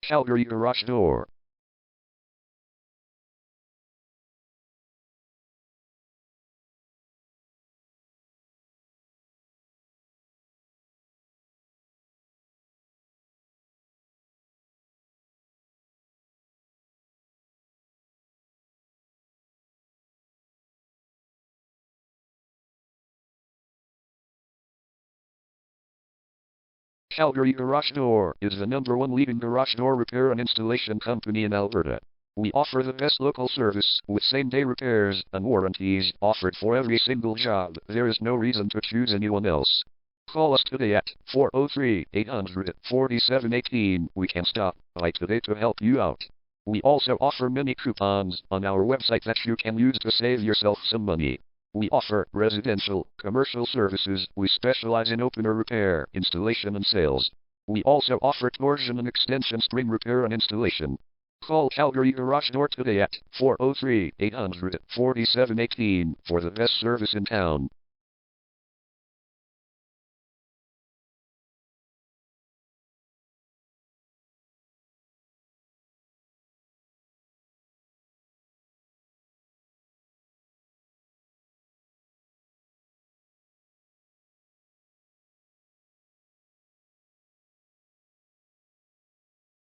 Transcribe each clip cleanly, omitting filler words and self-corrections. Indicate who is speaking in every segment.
Speaker 1: Calgary garage door. Calgary Garage Door is the #1 leading garage door repair and installation company in Alberta. We offer the best local service with same-day repairs and warranties offered for every single job. There is no reason to choose anyone else. Call us today at 403-800-4718. We can stop by today to help you out. We also offer many coupons on our website that you can use to save yourself some money. We offer residential, commercial services. We specialize in opener repair, installation and sales. We also offer torsion and extension string repair and installation. Call Calgary Garage Door today at 403-800-4718 for the best service in town.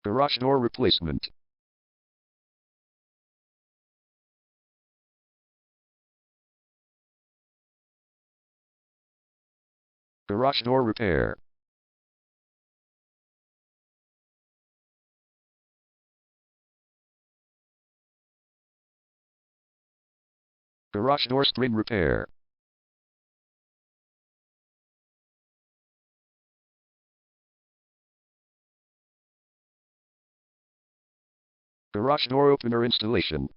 Speaker 1: Garage door replacement. Garage door repair. Garage door string repair. Garage door opener installation.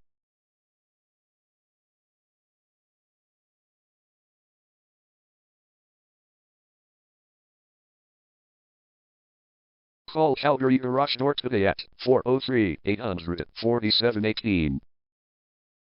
Speaker 1: Call Calgary Garage Door today at 403-800-4718.